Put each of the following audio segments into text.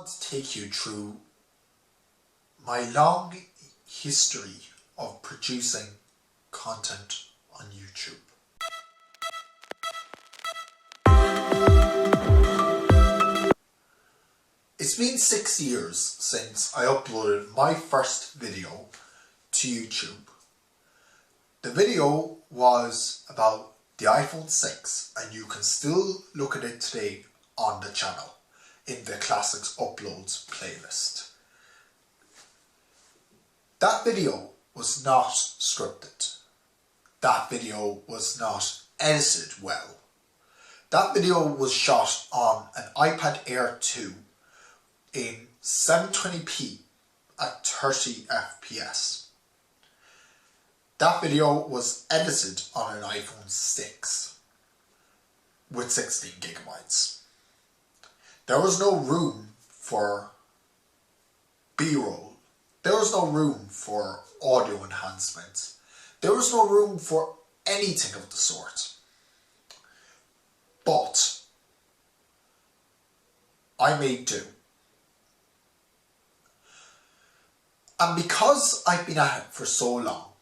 want to take you through my long history of producing content on YouTube. It's been 6 years since I uploaded my first video to YouTube. The video was about the iPhone 6 and you can still look at it today on the channel in the Classics Uploads playlist. That video was not scripted. That video was not edited well. That video was shot on an iPad Air 2 in 720p at 30 FPS. That video was edited on an iPhone 6 with 16 gigabytes. There was no room for B-roll. There was no room for audio enhancements. There was no room for anything of the sort. But I made do. And because I've been at it for so long,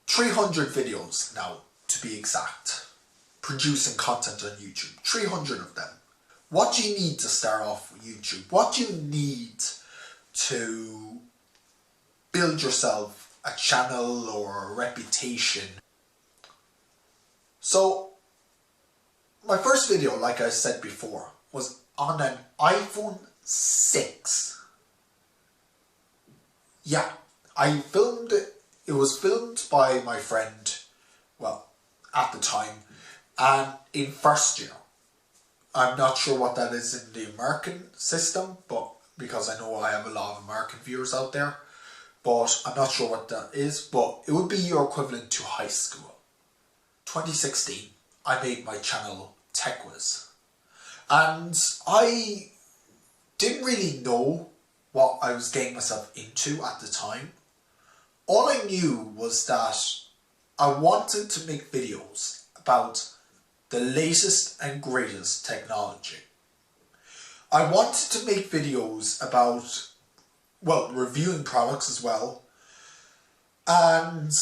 300 videos now to be exact, producing content on YouTube, 300 of them. What do you need to start off with YouTube? What do you need to build yourself a channel or a reputation? So, my first video, like I said before, was on an iPhone 6. Yeah, I filmed it. It was filmed by my friend, well, at the time, and in first year. I'm not sure what that is in the American system, but because I know I have a lot of American viewers out there, but I'm not sure what that is, but it would be your equivalent to high school. 2016, I made my channel TechWiz, and I didn't really know what I was getting myself into at the time. All I knew was that I wanted to make videos about the latest and greatest technology. I wanted to make videos about, well, reviewing products as well. And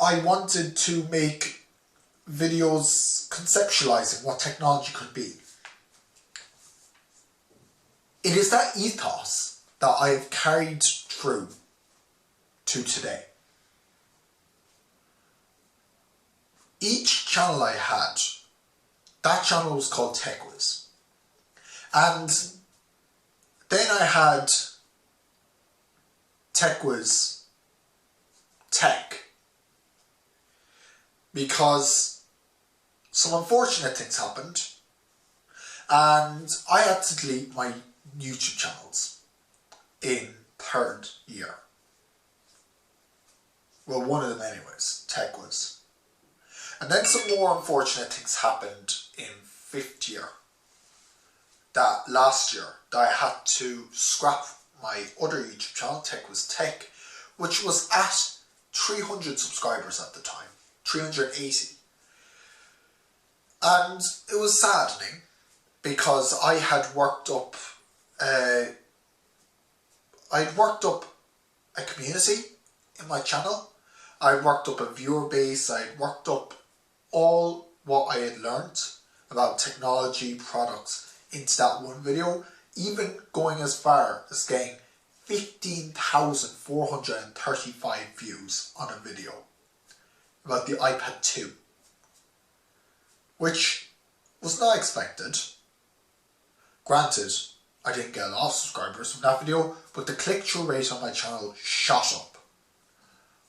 I wanted to make videos conceptualizing what technology could be. It is that ethos that I've carried through to today. Each channel I had, that channel was called TechWiz. And then I had TechWiz Tech, because some unfortunate things happened and I had to delete my YouTube channels in third year. Well, one of them anyways, TechWiz. And then some more unfortunate things happened in fifth year. That last year, that I had to scrap my other YouTube channel, TechWiz Tech, which was at 300 subscribers at the time, 380. And it was saddening because I had worked up a community in my channel. I worked up a viewer base. I worked up all what I had learned about technology products into that one video, even going as far as getting 15,435 views on a video about the iPad 2, which was not expected. Granted, I didn't get a lot of subscribers from that video, but the click-through rate on my channel shot up.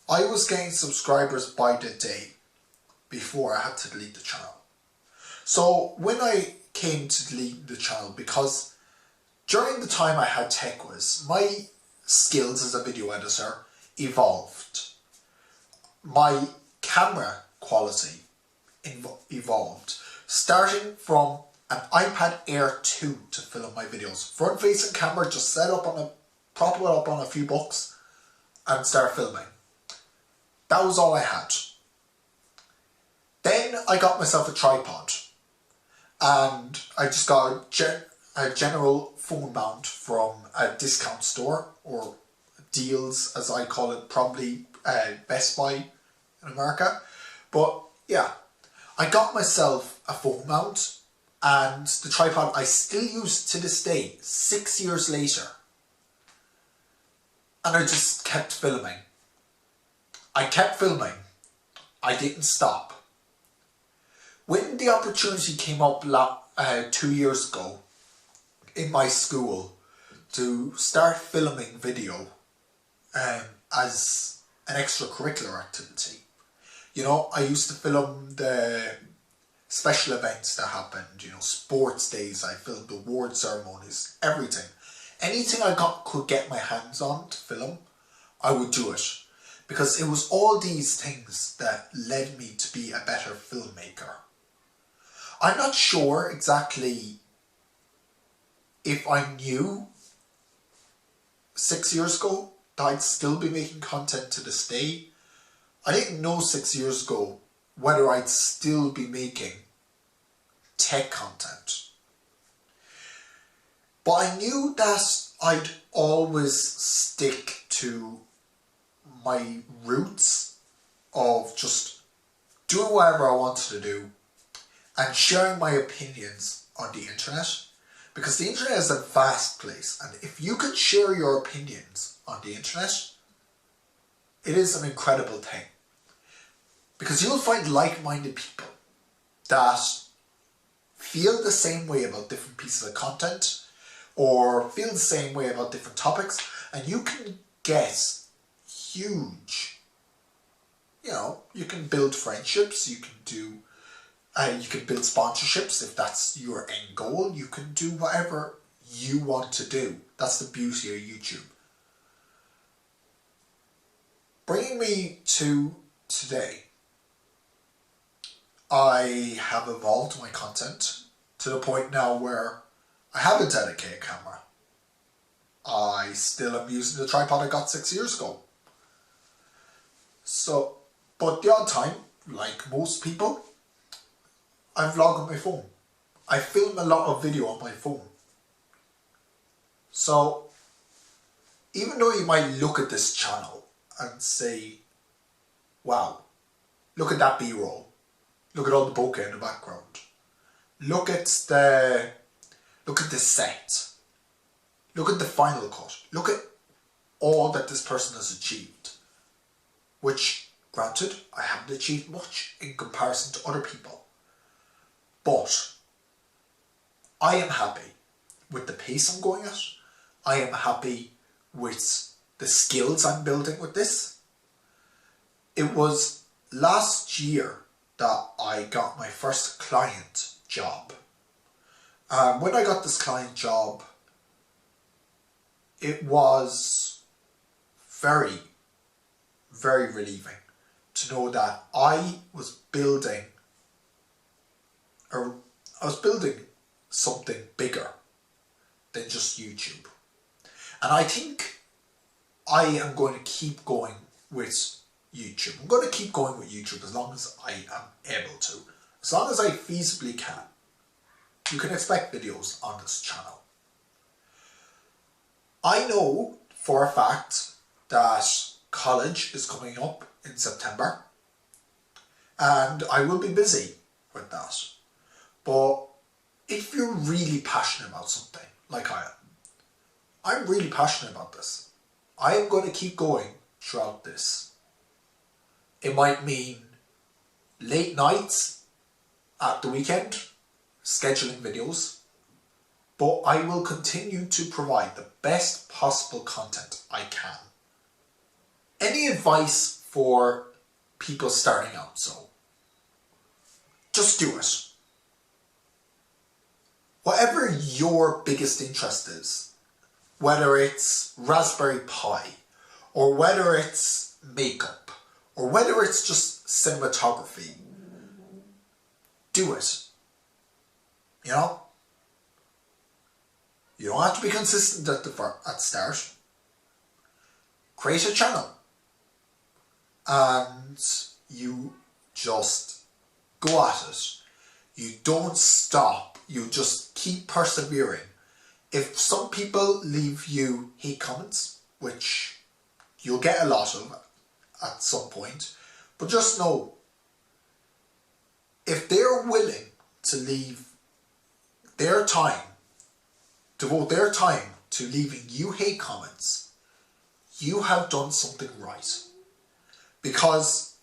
I was getting subscribers by the day before I had to delete the channel. So when I came to delete the channel, because during the time I had TechWiz, my skills as a video editor evolved. My camera quality evolved, starting from an iPad Air 2 to film my videos. Front facing camera, just set up on prop it up on a few bucks and start filming. That was all I had. Then I got myself a tripod and I just got a general phone mount from a discount store, or deals as I call it, probably Best Buy in America. But yeah, I got myself a phone mount, and the tripod I still use to this day, 6 years later. And I just kept filming. I kept filming. I didn't stop. When the opportunity came up 2 years ago in my school to start filming video as an extracurricular activity, you know, I used to film the special events that happened, you know, sports days, I filmed award ceremonies, everything. Anything I could get my hands on to film, I would do it. Because it was all these things that led me to be a better filmmaker. I'm not sure exactly if I knew 6 years ago that I'd still be making content to this day. I didn't know 6 years ago whether I'd still be making tech content. But I knew that I'd always stick to my roots of just doing whatever I wanted to do and sharing my opinions on the internet. Because the internet is a vast place, and if you can share your opinions on the internet, it is an incredible thing. Because you'll find like-minded people that feel the same way about different pieces of content, or feel the same way about different topics, and you can get huge, you know, you can build friendships, you can do, you can build sponsorships if that's your end goal. You can do whatever you want to do. That's the beauty of YouTube. Bringing me to today, I have evolved my content to the point now where I have a dedicated camera. I still am using the tripod I got 6 years ago. So, but the odd time, like most people, I vlog on my phone. I film a lot of video on my phone. So, even though you might look at this channel and say, wow, look at that B-roll. Look at all the bokeh in the background. Look at the set. Look at the final cut. Look at all that this person has achieved. Which, granted, I haven't achieved much in comparison to other people. But I am happy with the pace I'm going at. I am happy with the skills I'm building with this. It was last year that I got my first client job. When I got this client job, it was very, very relieving to know that I was building something bigger than just YouTube. And I think I am going to keep going with YouTube. I'm going to keep going with YouTube as long as I am able to. As long as I feasibly can. You can expect videos on this channel. I know for a fact that college is coming up in September, and I will be busy with that. But if you're really passionate about something, like I am, I'm really passionate about this. I am going to keep going throughout this. It might mean late nights at the weekend, scheduling videos, but I will continue to provide the best possible content I can. Any advice for people starting out? So, just do it. Whatever your biggest interest is, whether it's Raspberry Pi, or whether it's makeup, or whether it's just cinematography, do it. You know? You don't have to be consistent at the start. Create a channel. And you just go at it. You don't stop. You just keep persevering. if some people leave you hate comments, which you'll get a lot of at some point, but just know, if they're willing to leave their time, devote their time to leaving you hate comments, you have done something right. Because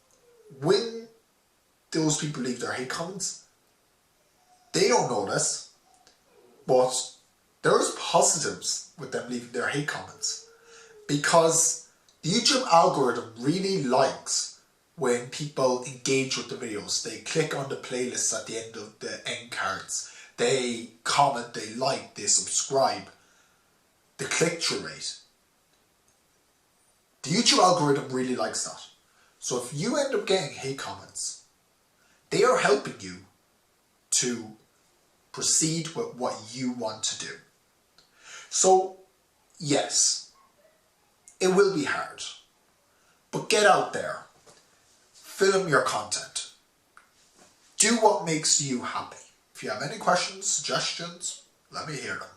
when those people leave their hate comments, they don't notice, but there's positives with them leaving their hate comments. Because the YouTube algorithm really likes when people engage with the videos. They click on the playlists at the end of the end cards. They comment, they like, they subscribe. The click-through rate. The YouTube algorithm really likes that. So if you end up getting hate comments, they are helping you to proceed with what you want to do. So, yes, it will be hard, but get out there, film your content, do what makes you happy. If you have any questions, suggestions, let me hear them.